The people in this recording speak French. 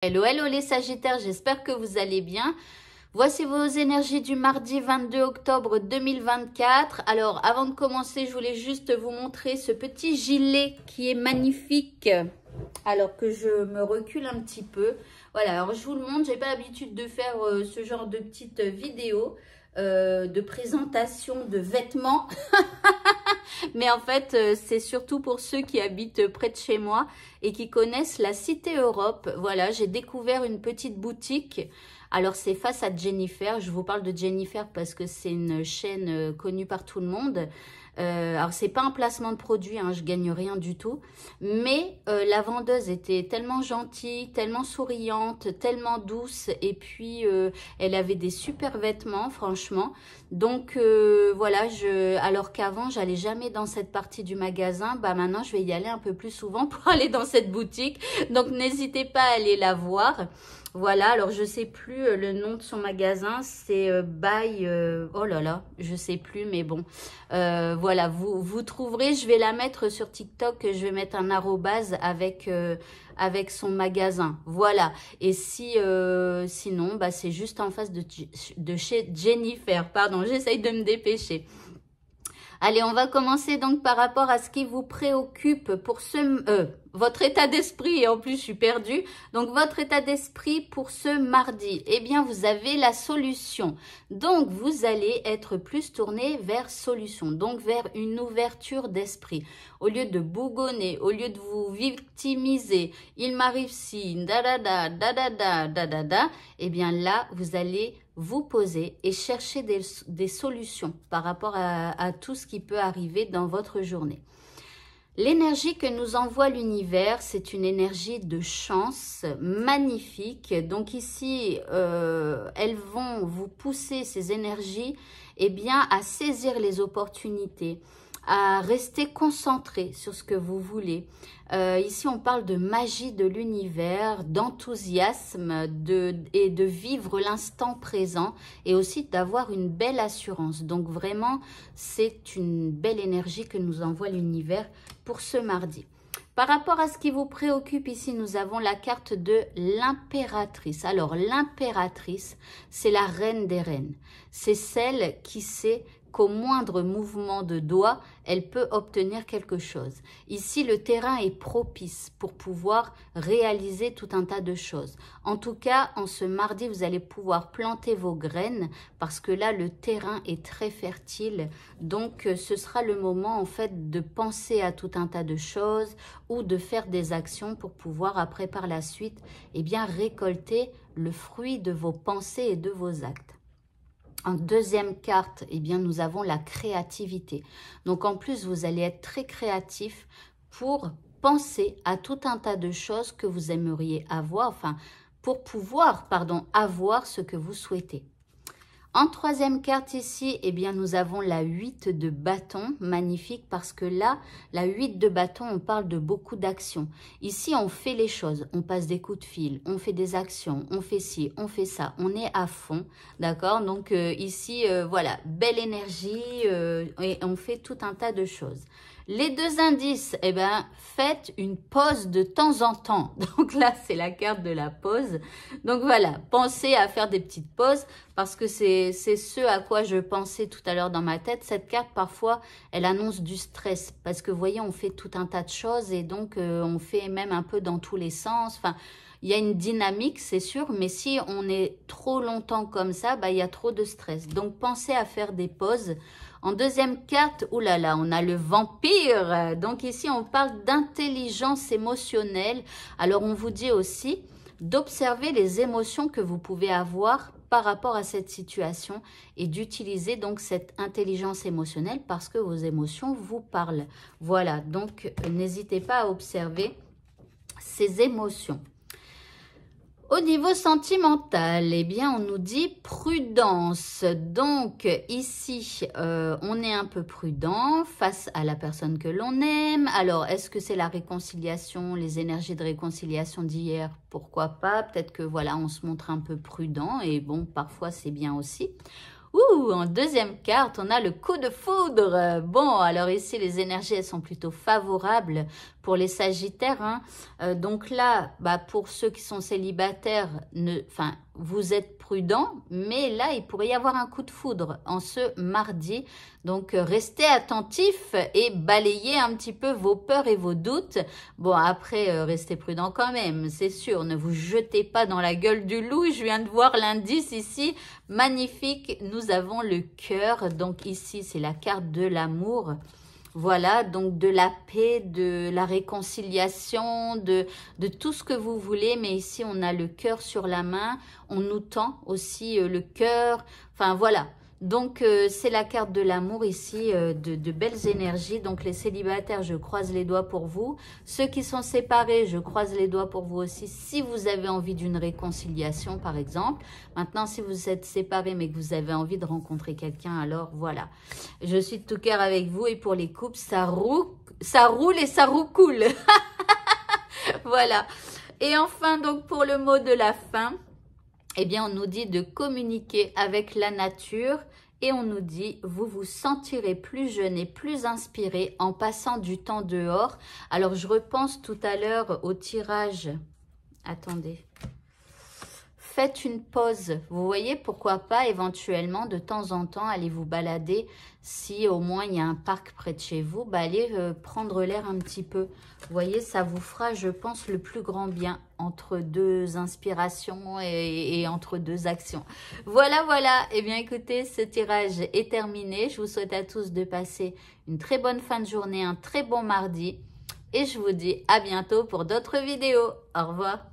Hello, hello les Sagittaires, j'espère que vous allez bien. Voici vos énergies du mardi 22 octobre 2024. Alors, avant de commencer, je voulais juste vous montrer ce petit gilet qui est magnifique. Alors que je me recule un petit peu. Voilà, alors je vous le montre, j'ai pas l'habitude de faire ce genre de petite vidéo de présentation de vêtements. Mais en fait, c'est surtout pour ceux qui habitent près de chez moi et qui connaissent la Cité Europe. Voilà, j'ai découvert une petite boutique. Alors, c'est face à Jennifer. Je vous parle de Jennifer parce que c'est une chaîne connue par tout le monde. Alors, c'est pas un placement de produit, hein, je gagne rien du tout. Mais la vendeuse était tellement gentille, tellement souriante, tellement douce. Et puis, elle avait des super vêtements, franchement. Donc, voilà, alors qu'avant, j'allais jamais dans cette partie du magasin. Bah, maintenant, je vais y aller un peu plus souvent pour aller dans cette boutique. Donc, n'hésitez pas à aller la voir. Voilà, alors je sais plus le nom de son magasin, c'est oh là là, je sais plus, mais bon, voilà, vous trouverez, je vais la mettre sur TikTok, je vais mettre un arrobase avec son magasin, voilà. Et si sinon, bah c'est juste en face de chez Jennifer, pardon, j'essaye de me dépêcher. Allez, on va commencer donc par rapport à ce qui vous préoccupe pour votre état d'esprit. Et en plus, je suis perdue. Donc, votre état d'esprit pour ce mardi. Eh bien, vous avez la solution. Donc, vous allez être plus tourné vers solution. Donc, vers une ouverture d'esprit. Au lieu de bougonner, au lieu de vous victimiser, il m'arrive si, eh bien là, vous allez vous poser et chercher des solutions par rapport à tout ce qui peut arriver dans votre journée. L'énergie que nous envoie l'univers, c'est une énergie de chance magnifique. Donc ici, elles vont vous pousser, ces énergies, eh bien, à saisir les opportunités, à rester concentré sur ce que vous voulez. Ici, on parle de magie de l'univers, d'enthousiasme et de vivre l'instant présent et aussi d'avoir une belle assurance. Donc vraiment, c'est une belle énergie que nous envoie l'univers pour ce mardi. Par rapport à ce qui vous préoccupe ici, nous avons la carte de l'impératrice. Alors, l'impératrice, c'est la reine des reines. C'est celle qui sait qu'au moindre mouvement de doigt, elle peut obtenir quelque chose. Ici, le terrain est propice pour pouvoir réaliser tout un tas de choses. En tout cas, en ce mardi, vous allez pouvoir planter vos graines parce que là, le terrain est très fertile. Donc, ce sera le moment, en fait, de penser à tout un tas de choses ou de faire des actions pour pouvoir, après, par la suite, eh bien, récolter le fruit de vos pensées et de vos actes. En deuxième carte, eh bien, nous avons la créativité. Donc, en plus, vous allez être très créatif pour penser à tout un tas de choses que vous aimeriez avoir, enfin, pour pouvoir, pardon, avoir ce que vous souhaitez. En troisième carte ici, eh bien, nous avons la 8 de bâton, magnifique parce que là, la 8 de bâton, on parle de beaucoup d'actions. Ici, on fait les choses, on passe des coups de fil, on fait des actions, on fait ci, on fait ça, on est à fond, d'accord? Donc ici, voilà, belle énergie et on fait tout un tas de choses. Les deux indices, eh bien, faites une pause de temps en temps. Donc là, c'est la carte de la pause. Donc voilà, pensez à faire des petites pauses parce que c'est ce à quoi je pensais tout à l'heure dans ma tête. Cette carte, parfois, elle annonce du stress parce que, vous voyez, on fait tout un tas de choses et donc on fait même un peu dans tous les sens. Enfin, il y a une dynamique, c'est sûr, mais si on est trop longtemps comme ça, bah, il y a trop de stress. Donc, pensez à faire des pauses. En deuxième carte, oulala, on a le vampire. Donc ici, on parle d'intelligence émotionnelle. Alors, on vous dit aussi d'observer les émotions que vous pouvez avoir par rapport à cette situation et d'utiliser donc cette intelligence émotionnelle parce que vos émotions vous parlent. Voilà, donc n'hésitez pas à observer ces émotions. Au niveau sentimental, eh bien, on nous dit prudence. Donc, ici, on est un peu prudent face à la personne que l'on aime. Alors, est-ce que c'est la réconciliation, les énergies de réconciliation d'hier? Pourquoi pas? Peut-être que, voilà, on se montre un peu prudent et bon, parfois, c'est bien aussi. Ouh, en deuxième carte, on a le coup de foudre. Bon, alors ici, les énergies, elles sont plutôt favorables pour les Sagittaires. Hein. Donc là, bah, pour ceux qui sont célibataires, vous êtes prudents, mais là, il pourrait y avoir un coup de foudre en ce mardi. Donc, restez attentifs et balayez un petit peu vos peurs et vos doutes. Bon, après, restez prudents quand même, c'est sûr. Ne vous jetez pas dans la gueule du loup. Je viens de voir l'indice ici. Magnifique. Nous avons le cœur. Donc, ici, c'est la carte de l'amour. Voilà, donc de la paix, de la réconciliation, de tout ce que vous voulez. Mais ici, on a le cœur sur la main. On nous tend aussi le cœur. Enfin, voilà. Donc, c'est la carte de l'amour ici, de belles énergies. Donc, les célibataires, je croise les doigts pour vous. Ceux qui sont séparés, je croise les doigts pour vous aussi. Si vous avez envie d'une réconciliation, par exemple. Maintenant, si vous êtes séparés, mais que vous avez envie de rencontrer quelqu'un, alors voilà. Je suis de tout cœur avec vous. Et pour les couples, ça roule et ça roucoule. Voilà. Et enfin, donc, pour le mot de la fin, eh bien, on nous dit de communiquer avec la nature et on nous dit, vous vous sentirez plus jeune et plus inspiré en passant du temps dehors. Alors, je repense tout à l'heure au tirage. Attendez. Faites une pause. Vous voyez, pourquoi pas éventuellement, de temps en temps, allez vous balader. Si au moins il y a un parc près de chez vous, bah, allez prendre l'air un petit peu. Vous voyez, ça vous fera, je pense, le plus grand bien entre deux inspirations et entre deux actions. Voilà, voilà. Eh bien, écoutez, ce tirage est terminé. Je vous souhaite à tous de passer une très bonne fin de journée, un très bon mardi. Et je vous dis à bientôt pour d'autres vidéos. Au revoir.